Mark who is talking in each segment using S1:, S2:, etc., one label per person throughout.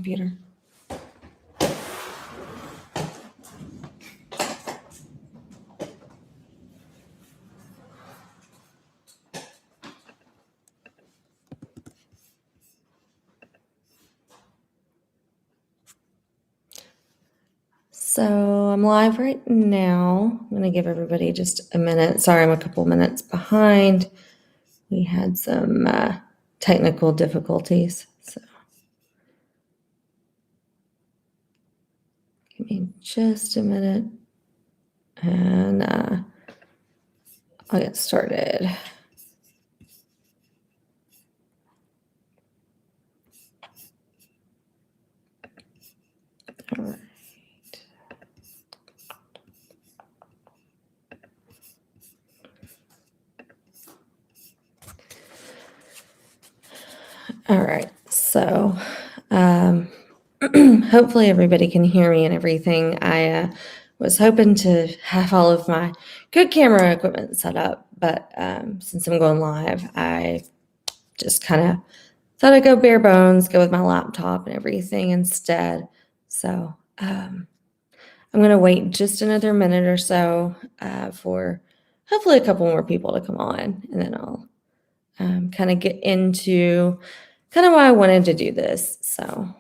S1: computer. So I'm live right now. I'm going to give everybody just a minute. Sorry, I'm a couple minutes behind. We had some technical difficulties. So give me just a minute and I'll get started. All right. All right, so hopefully everybody can hear me and everything. I was hoping to have all of my good camera equipment set up, but since I'm going live, I just kind of thought I'd go bare bones, go with my laptop and everything instead. So I'm going to wait just another minute or so for hopefully a couple more people to come on, and then I'll kind of get into kind of why I wanted to do this. So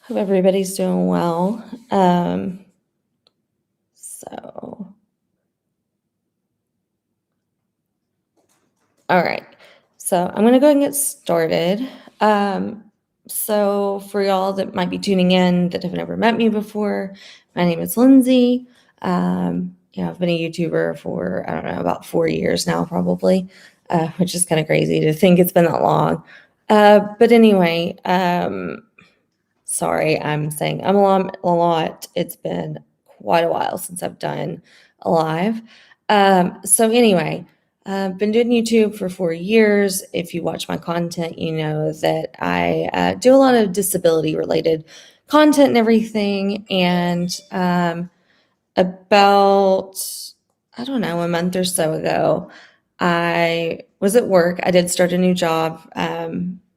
S1: hope everybody's doing well. All right. So I'm going to go ahead and get started. So for y'all that might be tuning in that have never met me before, my name is Lindsay. I've been a YouTuber for, I don't know, about 4 years now, probably, which is kind of crazy to think it's been that long. But anyway, sorry, I'm saying I'm a lot. It's been quite a while since I've done a live. So anyway, I've been doing YouTube for 4 years. If you watch my content, you know that I do a lot of disability-related content and everything. And about, I don't know, a month or so ago, I was at work. I did start a new job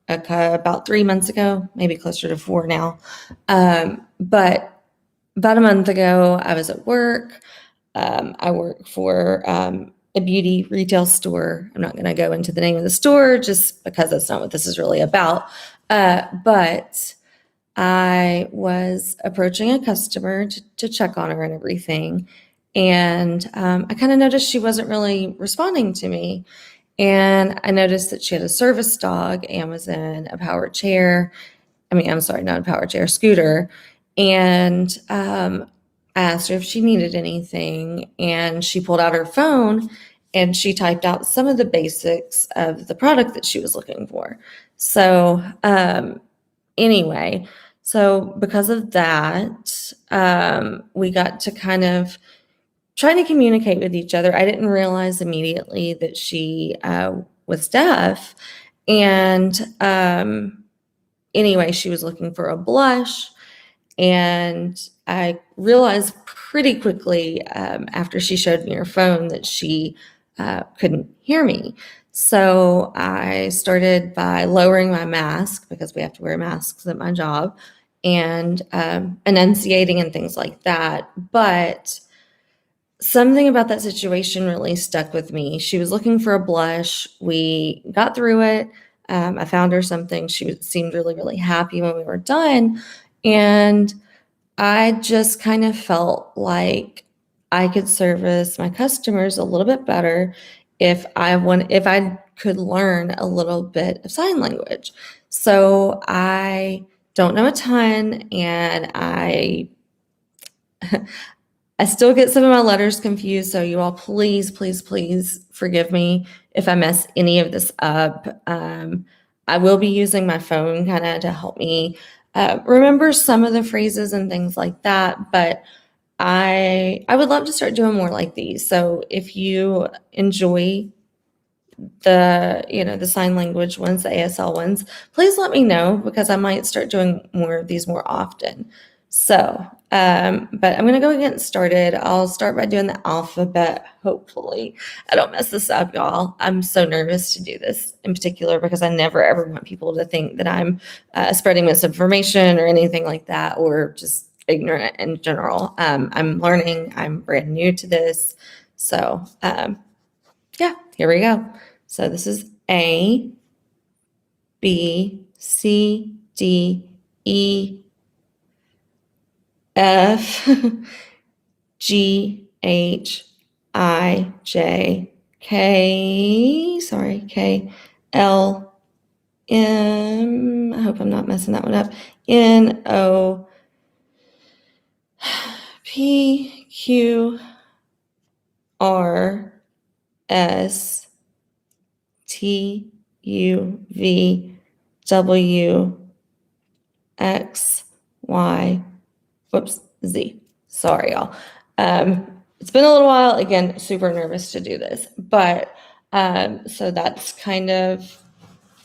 S1: about 3 months ago, maybe closer to 4 now. But about a month ago, I was at work. I work for a beauty retail store. I'm not going to go into the name of the store just because that's not what this is really about. But I was approaching a customer to check on her and everything. And I kind of noticed she wasn't really responding to me. And I noticed that she had a service dog and was in a power chair. I'm sorry, not a power chair, scooter. And I asked her if she needed anything. And she pulled out her phone and she typed out some of the basics of the product that she was looking for. So anyway, so because of that, we got to kind of trying to communicate with each other. I didn't realize immediately that she was deaf. And anyway, she was looking for a blush. And I realized pretty quickly after she showed me her phone that she couldn't hear me. So I started by lowering my mask, because we have to wear masks at my job, and enunciating and things like that. But something about that situation really stuck with me. She was looking for a blush. We got through it. I found her something. She seemed really, really happy when we were done. And I just kind of felt like I could service my customers a little bit better if I could learn a little bit of sign language. So I don't know a ton, and I still get some of my letters confused. So you all, please, please, please forgive me if I mess any of this up. I will be using my phone kind of to help me remember some of the phrases and things like that. But I would love to start doing more like these. So if you enjoy the sign language ones, the ASL ones, please let me know, because I might start doing more of these more often. So, but I'm going to go and get started. I'll start by doing the alphabet. Hopefully I don't mess this up, y'all. I'm so nervous to do this in particular because I never ever want people to think that I'm spreading misinformation or anything like that, or just ignorant in general. I'm learning. I'm brand new to this. So, yeah, here we go. So this is A, B, C, D, E, F, G, H, I, J, K, sorry, K, L, M, I hope I'm not messing that one up, N, O, P, Q, R, S, T, U, V, W, X, Y, whoops, Z. Sorry, y'all. It's been a little while. Again, super nervous to do this, but so that's kind of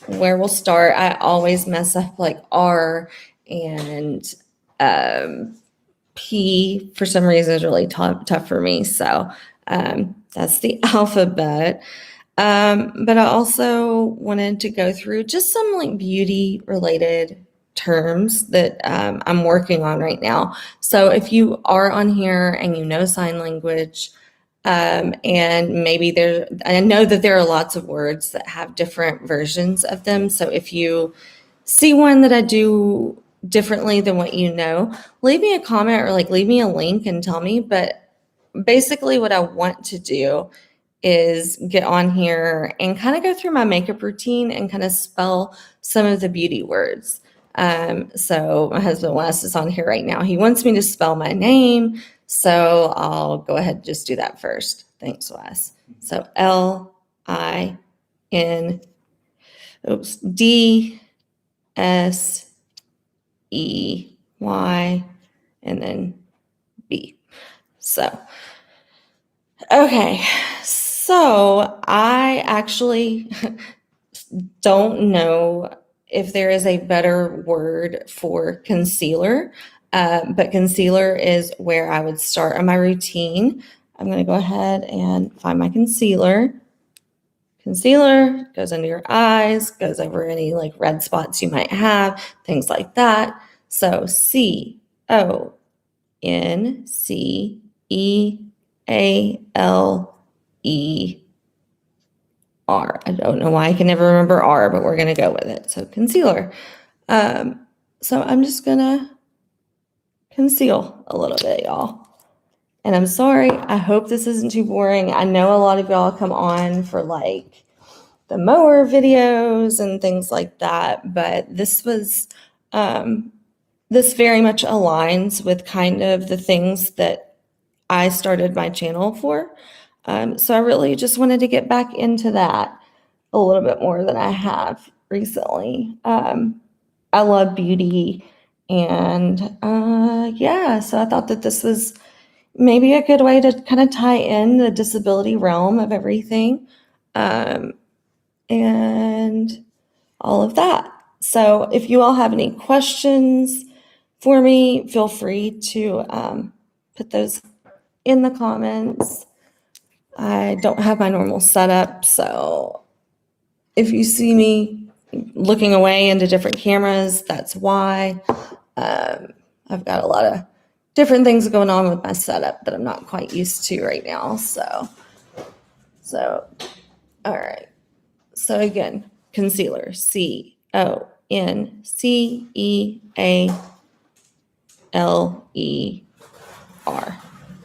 S1: where we'll start. I always mess up like R and P for some reason is really tough for me. So that's the alphabet. But I also wanted to go through just some like beauty related terms that I'm working on right now. So if you are on here and you know sign language, and maybe I know that there are lots of words that have different versions of them. So if you see one that I do differently than what you know, leave me a comment or like leave me a link and tell me. But basically what I want to do is get on here and kind of go through my makeup routine and kind of spell some of the beauty words. So my husband Wes is on here right now. He wants me to spell my name, so I'll go ahead and just do that first. Thanks, Wes. So DSEY and then B. So, okay. So I actually don't know if there is a better word for concealer, but concealer is where I would start on my routine. I'm going to go ahead and find my concealer. Concealer goes under your eyes, goes over any like red spots you might have, things like that. So CONCEALER. I don't know why I can never remember R, but we're going to go with it. So concealer. So I'm just going to conceal a little bit, y'all. And I'm sorry. I hope this isn't too boring. I know a lot of y'all come on for like the mower videos and things like that, but this was, this very much aligns with kind of the things that I started my channel for. So I really just wanted to get back into that a little bit more than I have recently. I love beauty and yeah, so I thought that this was maybe a good way to kind of tie in the disability realm of everything and all of that. So if you all have any questions for me, feel free to put those in the comments. I don't have my normal setup, so if you see me looking away into different cameras, that's why. I've got a lot of different things going on with my setup that I'm not quite used to right now. So all right. So again, concealer, CONCEALER.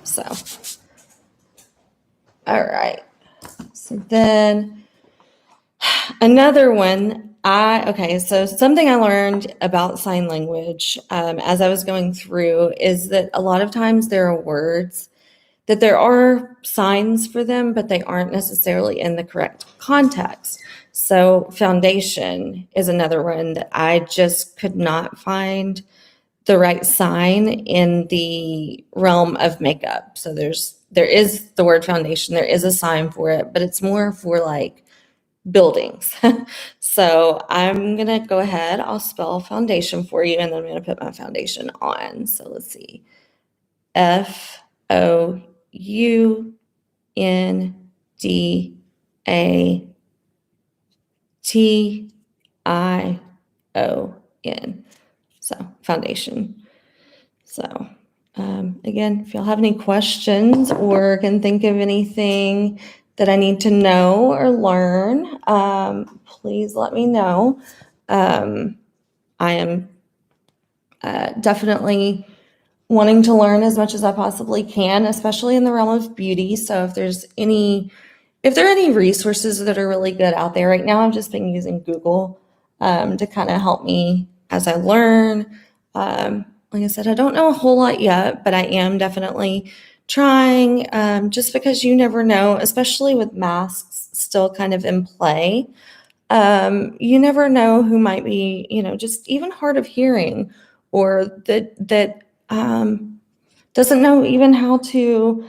S1: So, all right. So then another one, so something I learned about sign language as I was going through is that a lot of times there are words that there are signs for them, but they aren't necessarily in the correct context. So foundation is another one that I just could not find the right sign in the realm of makeup. So there is the word foundation, there is a sign for it, but it's more for like buildings. So I'm going to go ahead. I'll spell foundation for you, and then I'm going to put my foundation on. So let's see. FOUNDATION. So foundation. So again, if y'all have any questions or can think of anything that I need to know or learn, please let me know. I am definitely wanting to learn as much as I possibly can, especially in the realm of beauty. So if there are any resources that are really good out there right now, I've just been using Google to kind of help me as I learn. Like I said, I don't know a whole lot yet, but I am definitely trying, just because you never know, especially with masks still kind of in play. You never know who might be, just even hard of hearing, or that doesn't know even how to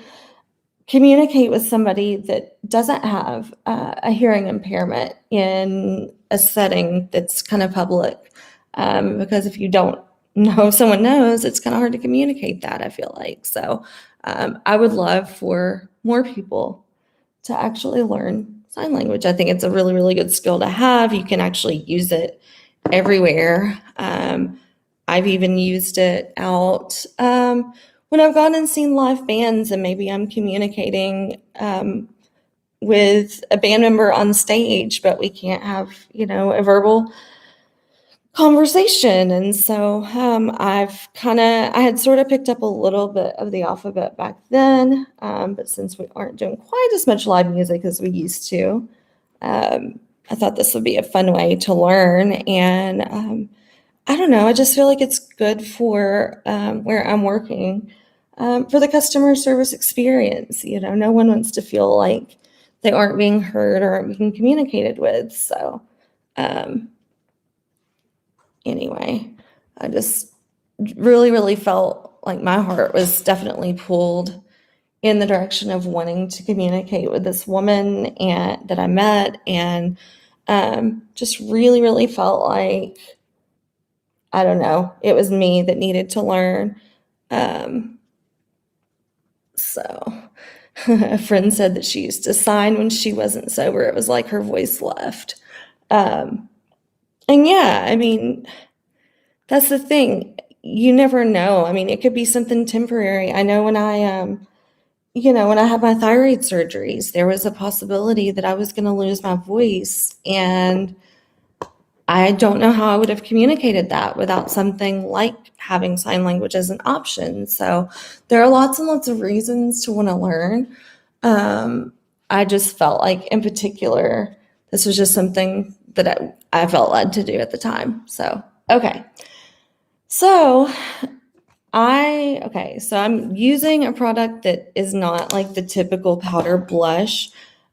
S1: communicate with somebody that doesn't have a hearing impairment in a setting that's kind of public. Because if you don't know if someone knows, it's kind of hard to communicate that, I feel like. So I would love for more people to actually learn sign language. I think it's a really, really good skill to have. You can actually use it everywhere. I've even used it out when I've gone and seen live bands, and maybe I'm communicating with a band member on stage, but we can't have, a verbal conversation. And so I had sort of picked up a little bit of the alphabet back then, but since we aren't doing quite as much live music as we used to, I thought this would be a fun way to learn. And I don't know, I just feel like it's good for where I'm working, for the customer service experience. No one wants to feel like they aren't being heard or aren't being communicated with. So anyway, I just really, really felt like my heart was definitely pulled in the direction of wanting to communicate with this woman that I met, and just really, really felt like, I don't know, it was me that needed to learn. So a friend said that she used to sign when she wasn't sober. It was like her voice left. And yeah, I mean, that's the thing. You never know. I mean, it could be something temporary. I know when when I had my thyroid surgeries, there was a possibility that I was going to lose my voice, and I don't know how I would have communicated that without something like having sign language as an option. So there are lots and lots of reasons to want to learn. I just felt like, in particular, this was just something that I felt led to do at the time. So, okay. So I'm using a product that is not like the typical powder blush,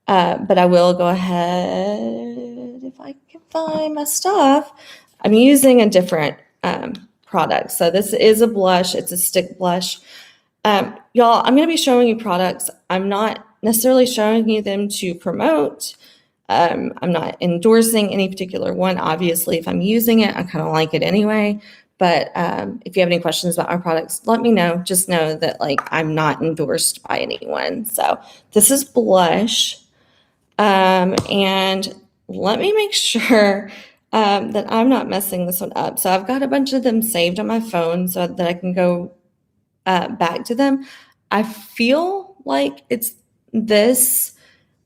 S1: but I will go ahead, if I can find my stuff. I'm using a different product. So this is a blush. It's a stick blush. Y'all, I'm going to be showing you products. I'm not necessarily showing you them to promote. I'm not endorsing any particular one. Obviously, if I'm using it, I kind of like it anyway. But if you have any questions about our products, let me know. Just know that I'm not endorsed by anyone. So this is blush. And let me make sure that I'm not messing this one up. So I've got a bunch of them saved on my phone so that I can go back to them. I feel like it's this,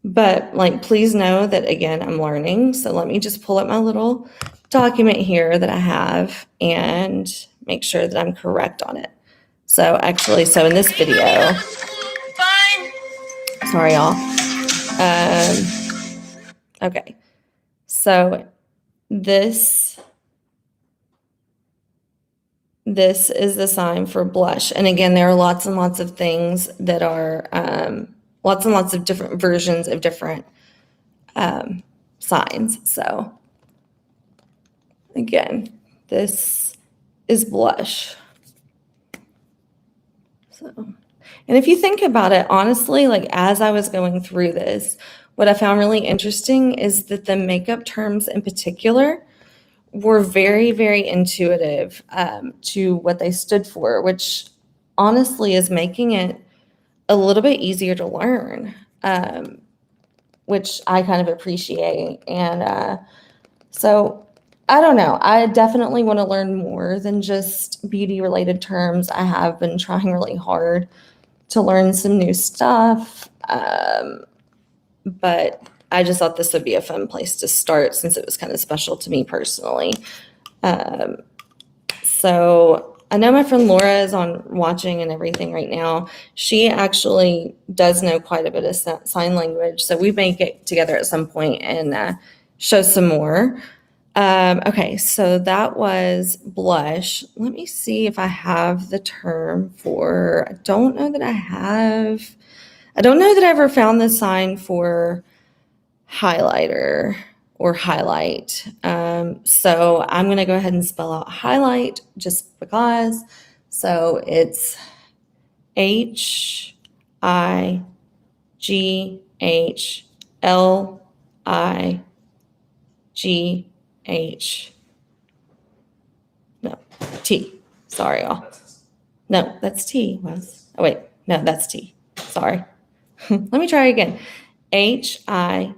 S1: but please know that, again, I'm learning. So let me just pull up my little document here that I have and make sure that I'm correct on it. So actually, in this video, sorry, y'all. Okay. So this is the sign for blush. And again, there are lots and lots of things that are, lots and lots of different versions of different signs. So again, this is blush. So, and if you think about it, honestly, as I was going through this, what I found really interesting is that the makeup terms in particular were very, very intuitive to what they stood for, which honestly is making it a little bit easier to learn, which I kind of appreciate. And so I don't know. I definitely want to learn more than just beauty-related terms. I have been trying really hard to learn some new stuff, but I just thought this would be a fun place to start since it was kind of special to me personally. So I know my friend Laura is on watching and everything right now. She actually does know quite a bit of sign language, so we may get together at some point and show some more. Okay, so that was blush. Let me see if I have the term for, I don't know that I have. I don't know that I ever found the sign for highlighter or highlight. So I'm going to go ahead and spell out highlight just because. So it's HIGHLIGH. No, T. Sorry, y'all. No, that's T. Was. Oh, wait. No, that's T. Sorry. Let me try again. HIGHLIGH.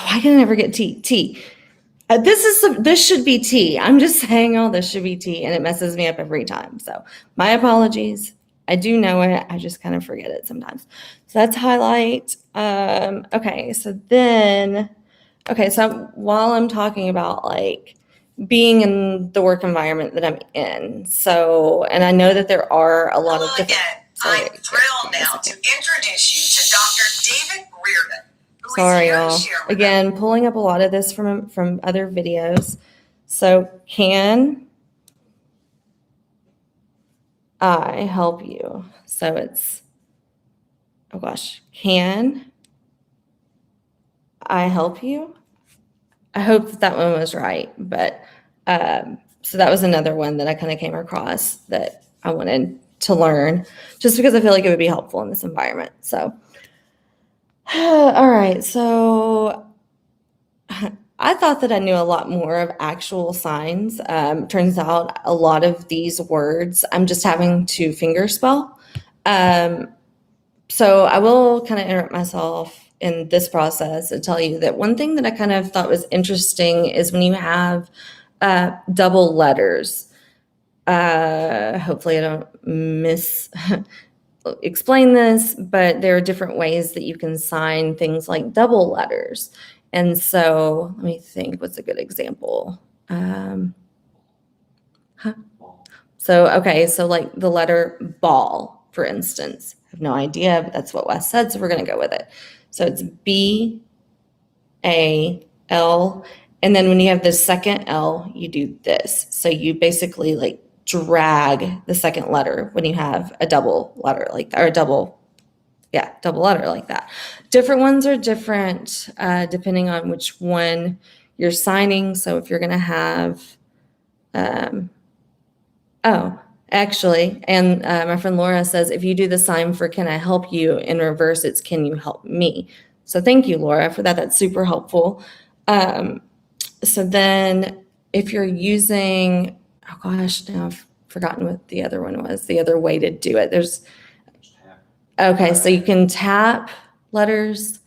S1: Why can I never get T? T. This should be T. I'm just saying all this should be T, and it messes me up every time. So my apologies. I do know it. I just kind of forget it sometimes. So that's highlight. Okay, so while I'm talking about like being in the work environment that I'm in, and I know that there are a lot of different.
S2: I'm thrilled now to introduce you to Dr. David Reardon.
S1: Sorry, y'all. Again, pulling up a lot of this from other videos. So, can I help you? So it's, oh gosh, can I help you? I hope that one was right, but so that was another one that I kind of came across that I wanted to learn just because I feel like it would be helpful in this environment. So, all right, so I thought that I knew a lot more of actual signs. Turns out a lot of these words I'm just having to fingerspell. So I will kind of interrupt myself in this process and tell you that one thing that I kind of thought was interesting is when you have double letters. Hopefully I don't explain this, but there are different ways that you can sign things like double letters. And so let me think, what's a good example? So like the letter ball, for instance. I have no idea, but that's what Wes said, so we're going to go with it. So it's B-A-L, and then when you have the second L, you do this. So you basically like drag the second letter when you have a double letter like that, or double letter like that. Different ones are different depending on which one you're signing. So if you're going to have, my friend Laura says, if you do the sign for can I help you, in reverse, it's can you help me? So thank you, Laura, for that. That's super helpful. So then if you're using, oh gosh, now I've forgotten what the other one was, the other way to do it. So you can tap letters.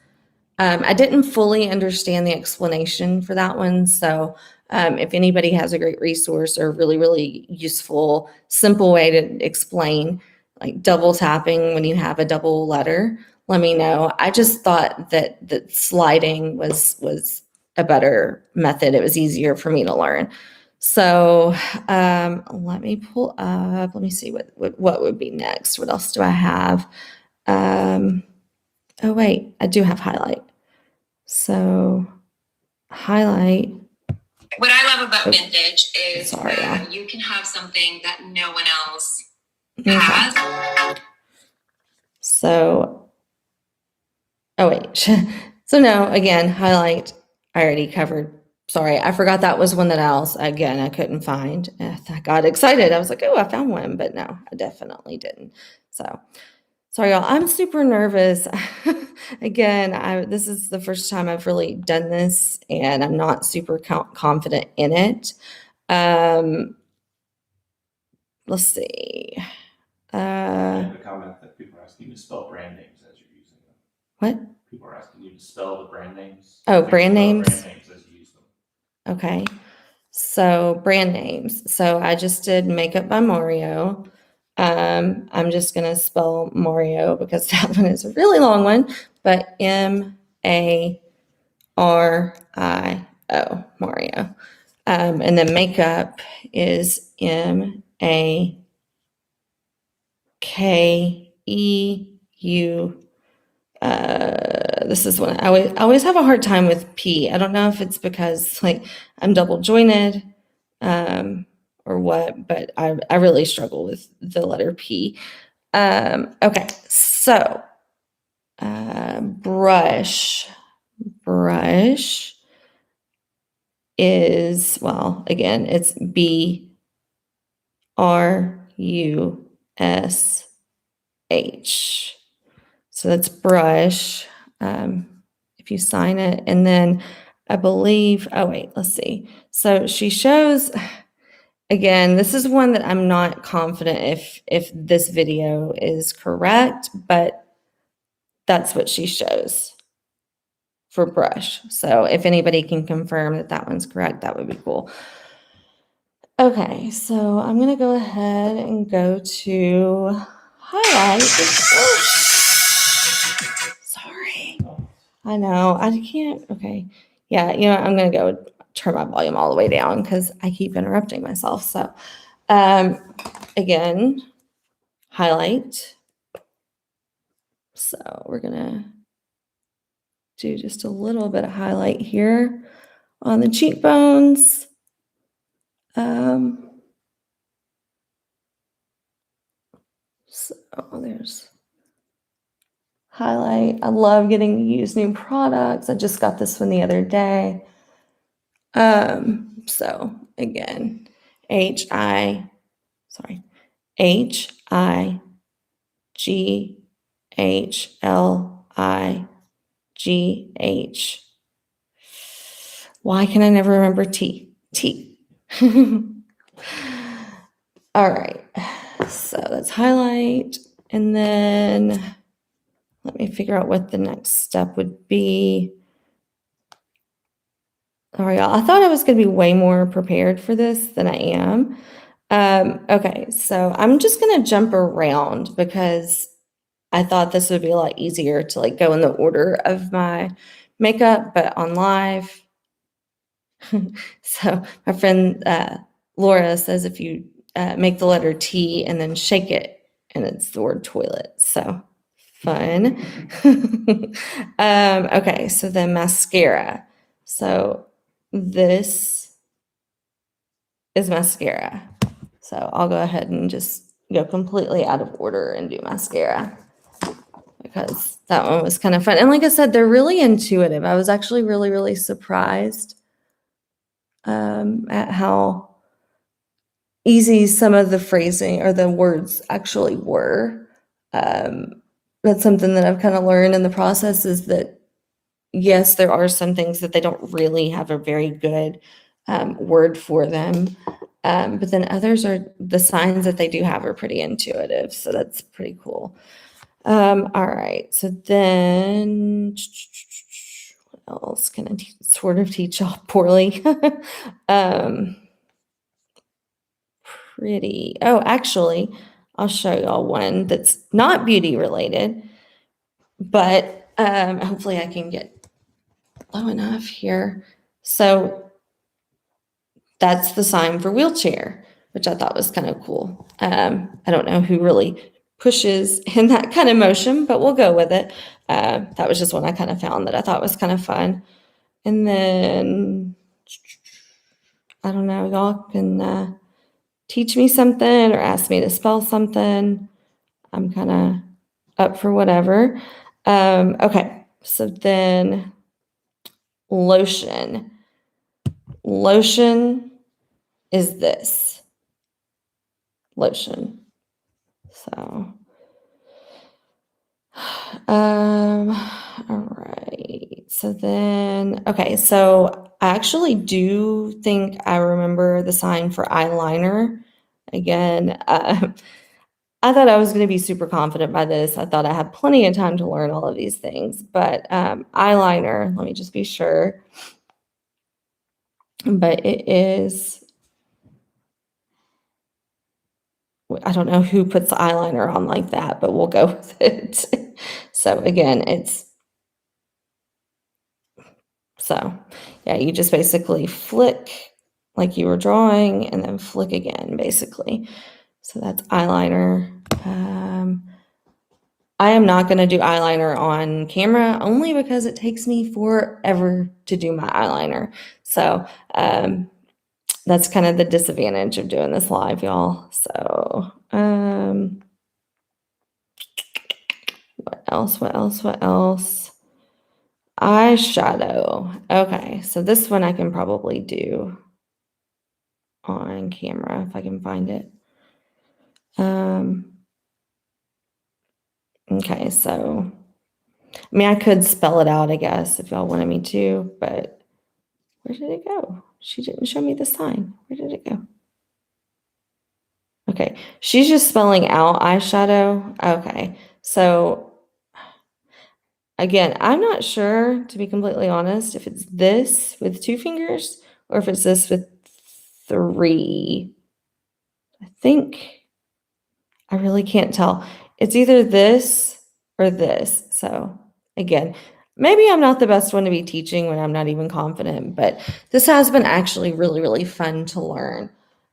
S1: I didn't fully understand the explanation for that one. So if anybody has a great resource or really, really useful, simple way to explain, like double tapping when you have a double letter, let me know. I just thought that sliding was a better method. It was easier for me to learn. So let me pull up. Let me see what would be next. What else do I have? Oh wait, I do have highlight. So highlight.
S2: What I love about vintage is that you can have something that no one else has.
S1: So, oh wait. So no, again, highlight, I already covered sorry, I forgot that was one that I couldn't find. I got excited. I was like, oh, I found one, but no, I definitely didn't. So sorry, y'all. I'm super nervous. Again, this is the first time I've really done this, and I'm not super confident in it. Let's see.
S3: I have a comment that people are asking you to spell brand names as you're using them.
S1: What?
S3: People are asking you to spell the brand names.
S1: Oh, brand names?
S3: Brand names as you use them.
S1: Okay. So brand names. So I just did Makeup by Mario. I'm just going to spell Mario because that one is a really long one, but MARIO, Mario. And then makeup is MAKEU. This is one I always have a hard time with P. I don't know if it's because like I'm double jointed or what, but I really struggle with the letter P. Okay, so brush is, well, again, it's BRUSH. So that's brush. If you sign it, and then I believe, oh wait, let's see. So she shows, again, this is one that I'm not confident if this video is correct, but that's what she shows for brush. So if anybody can confirm that that one's correct, that would be cool. Okay, so I'm going to go ahead and go to highlight. Sorry. I know. I can't. Okay. Yeah, you know, I'm going to go turn my volume all the way down because I keep interrupting myself. So again, highlight. So we're going to do just a little bit of highlight here on the cheekbones. So there's highlight. I love getting to use new products. I just got this one the other day. So again, HIGHLIGH. Why can I never remember T? T. All right. So that's highlight. And then let me figure out what the next step would be. All right, y'all. I thought I was going to be way more prepared for this than I am. Okay, so I'm just going to jump around because I thought this would be a lot easier to like go in the order of my makeup, but on live. So my friend Laura says if you make the letter T and then shake it, and it's the word toilet. So fun. Okay, so then mascara. So this is mascara. So I'll go ahead and just go completely out of order and do mascara because that one was kind of fun. And like I said, they're really intuitive. I was actually really, really surprised at how easy some of the phrasing or the words actually were. That's something that I've kind of learned in the process is that, yes, there are some things that they don't really have a very good word for them. But then others are the signs that they do have are pretty intuitive. So that's pretty cool. All right. So then what else can I sort of teach y'all poorly? Pretty. Oh, actually, I'll show y'all one that's not beauty related, but hopefully I can get low enough here. So that's the sign for wheelchair, which I thought was kind of cool. I don't know who really pushes in that kind of motion, but we'll go with it. That was just one I kind of found that I thought was kind of fun. And then, I don't know, y'all can teach me something or ask me to spell something. I'm kind of up for whatever. Okay, so then lotion. lotion is this lotion. So, all right. So then, okay. So I actually do think I remember the sign for eyeliner. Again, I thought I was going to be super confident by this. I thought I had plenty of time to learn all of these things, but eyeliner, let me just be sure. But it is, I don't know who puts eyeliner on like that, but we'll go with it. So again, yeah, you just basically flick like you were drawing and then flick again, basically. So that's eyeliner. I am not going to do eyeliner on camera only because it takes me forever to do my eyeliner. So that's kind of the disadvantage of doing this live, y'all. So what else? What else? Eyeshadow. Okay, so this one I can probably do on camera if I can find it. Okay, so I mean, I could spell it out, I guess, if y'all wanted me to, but where did it go? She didn't show me the sign. Where did it go? Okay, she's just spelling out eyeshadow. Okay, so again, I'm not sure, to be completely honest, if it's this with 2 fingers or if it's this with 3. I think I really can't tell. It's either this or this. So again, maybe I'm not the best one to be teaching when I'm not even confident, but this has been actually really, really fun to learn.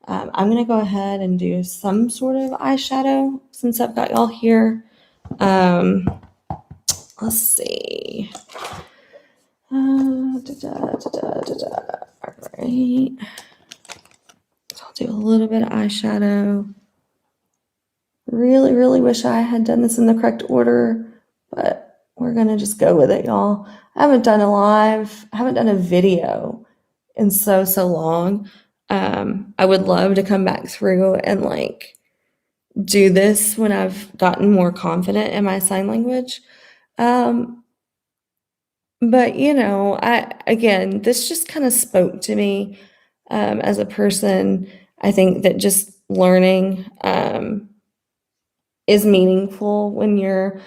S1: I'm going to go ahead and do some sort of eyeshadow since I've got y'all here. Let's see. All right. So I'll do a little bit of eyeshadow. Really, really wish I had done this in the correct order, but we're going to just go with it, y'all. I haven't done a live, I haven't done a video in so long. I would love to come back through and like do this when I've gotten more confident in my sign language. But you know, again, this just kind of spoke to me as a person. I think that just learning is meaningful when you're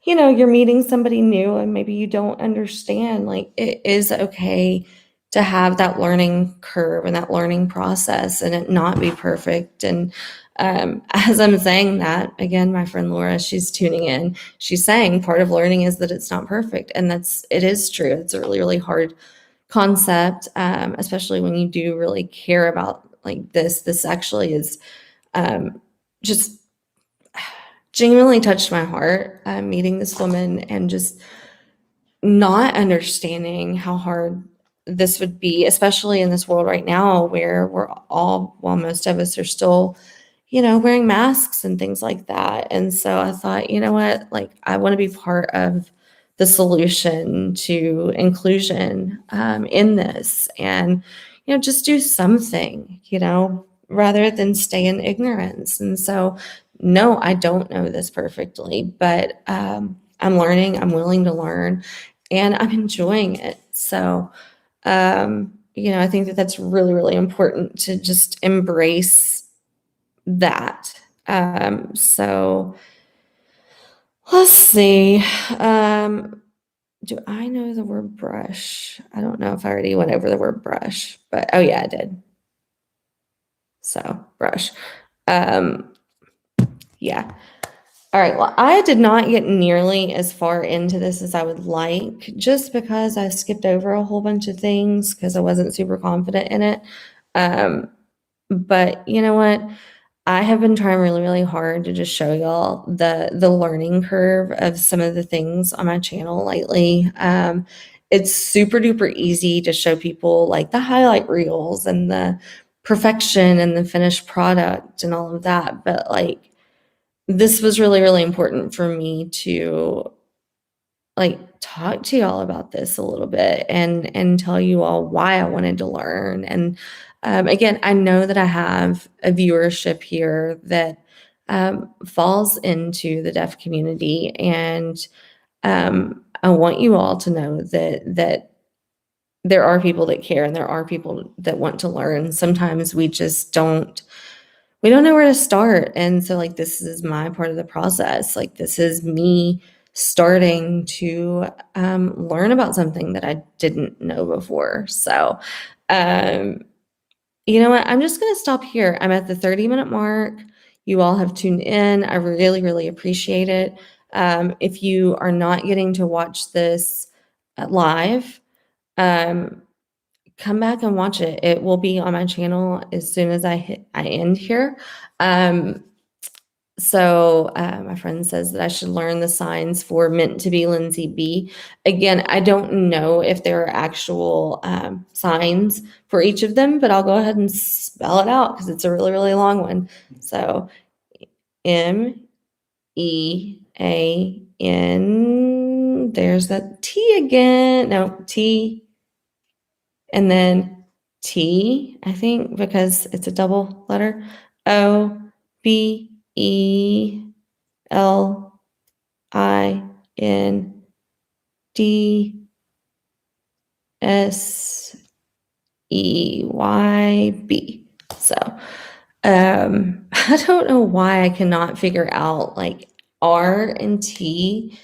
S1: meeting somebody new and maybe you don't understand. Like, it is okay to have that learning curve and that learning process and it not be perfect. And as I'm saying that, again, my friend Laura, she's tuning in. She's saying part of learning is that it's not perfect. And it is true. It's a really, really hard concept, especially when you do really care about like this. This actually is just genuinely touched my heart, meeting this woman and just not understanding how hard this would be, especially in this world right now where most of us are still, wearing masks and things like that. And so I thought, you know what, like, I want to be part of the solution to inclusion in this and, just do something, rather than stay in ignorance. And so, no, I don't know this perfectly, but I'm learning, I'm willing to learn, and I'm enjoying it. So, I think that that's really, really important to just embrace that. So let's see. Do I know the word brush? I don't know if I already went over the word brush, but oh yeah, I did. So brush. Yeah. All right. Well, I did not get nearly as far into this as I would like, just because I skipped over a whole bunch of things because I wasn't super confident in it. But you know what? I have been trying really, really hard to just show y'all the learning curve of some of the things on my channel lately. It's super duper easy to show people like the highlight reels and the perfection and the finished product and all of that. But like, this was really, really important for me to like talk to y'all about this a little bit and tell you all why I wanted to learn. And again, I know that I have a viewership here that falls into the deaf community, and I want you all to know that there are people that care and there are people that want to learn. Sometimes we just we don't know where to start. And so like, this is my part of the process. Like, this is me starting to learn about something that I didn't know before. So, you know what? I'm just going to stop here. I'm at the 30-minute mark. You all have tuned in. I really, really appreciate it. If you are not getting to watch this live, come back and watch it. It will be on my channel as soon as I end here. So my friend says that I should learn the signs for MeantToBeLindseyB. Again, I don't know if there are actual signs for each of them, but I'll go ahead and spell it out because it's a really, really long one. So MEAN, there's that T again. No, T, and then T, I think, because it's a double letter. OBELINDSEYB. So I don't know why I cannot figure out like R and T,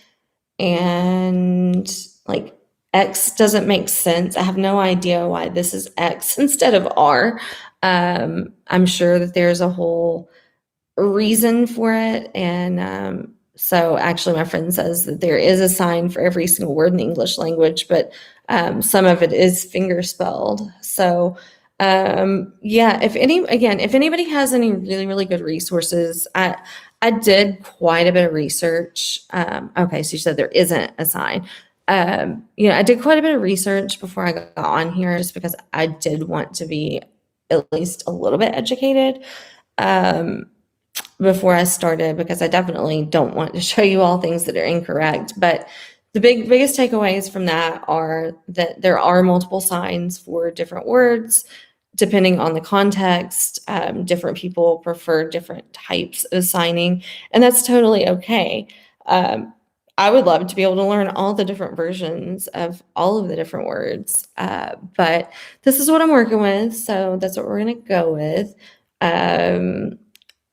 S1: and like X doesn't make sense. I have no idea why this is X instead of R. I'm sure that there's a whole reason for it. And so actually my friend says that there is a sign for every single word in the English language, but some of it is finger spelled. So yeah, if anybody has any really, really good resources, I did quite a bit of research. Okay, so you said there isn't a sign. I did quite a bit of research before I got on here just because I did want to be at least a little bit educated before I started, because I definitely don't want to show you all things that are incorrect. But the biggest takeaways from that are that there are multiple signs for different words depending on the context. Different people prefer different types of signing, and that's totally okay. I would love to be able to learn all the different versions of all of the different words, but this is what I'm working with, so that's what we're going to go with.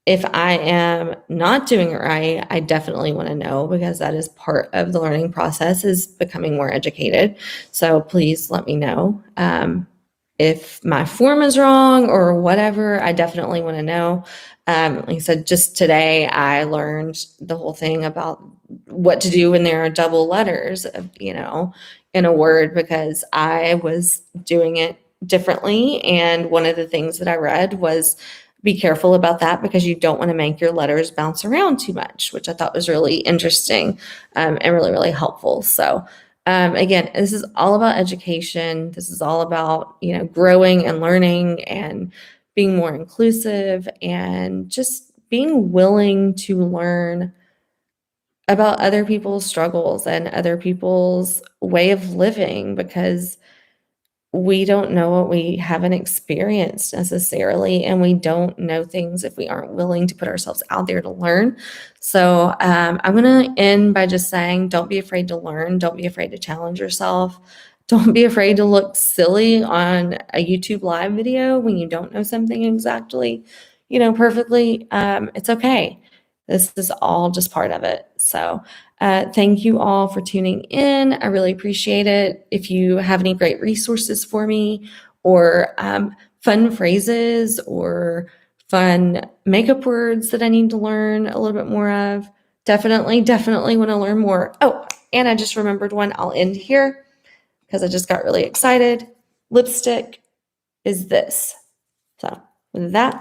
S1: If I am not doing it right, I definitely want to know, because that is part of the learning process, is becoming more educated. So please let me know. If my form is wrong or whatever, I definitely want to know. Like I said, just today, I learned the whole thing about what to do when there are double letters, in a word, because I was doing it differently. And one of the things that I read was, be careful about that, because you don't want to make your letters bounce around too much, which I thought was really interesting and really, really helpful. So again, this is all about education. This is all about, growing and learning and being more inclusive and just being willing to learn about other people's struggles and other people's way of living, because we don't know what we haven't experienced necessarily, and we don't know things if we aren't willing to put ourselves out there to learn. So I'm going to end by just saying, don't be afraid to learn. Don't be afraid to challenge yourself. Don't be afraid to look silly on a YouTube live video when you don't know something exactly, perfectly. It's okay. This is all just part of it. So thank you all for tuning in. I really appreciate it. If you have any great resources for me, or fun phrases or fun makeup words that I need to learn a little bit more of, definitely want to learn more. Oh, and I just remembered one. I'll end here because I just got really excited. Lipstick is this. So with that,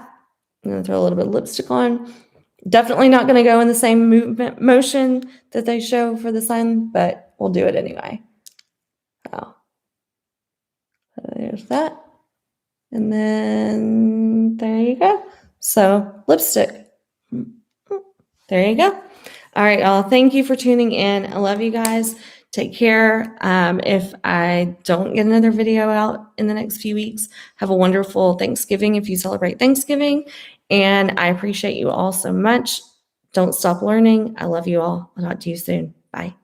S1: I'm going to throw a little bit of lipstick on. Definitely not going to go in the same motion that they show for the sign, but we'll do it anyway. So there's that. And then there you go. So lipstick. There you go. All right, y'all. Thank you for tuning in. I love you guys. Take care. If I don't get another video out in the next few weeks, have a wonderful Thanksgiving if you celebrate Thanksgiving. And I appreciate you all so much. Don't stop learning. I love you all. I'll talk to you soon. Bye.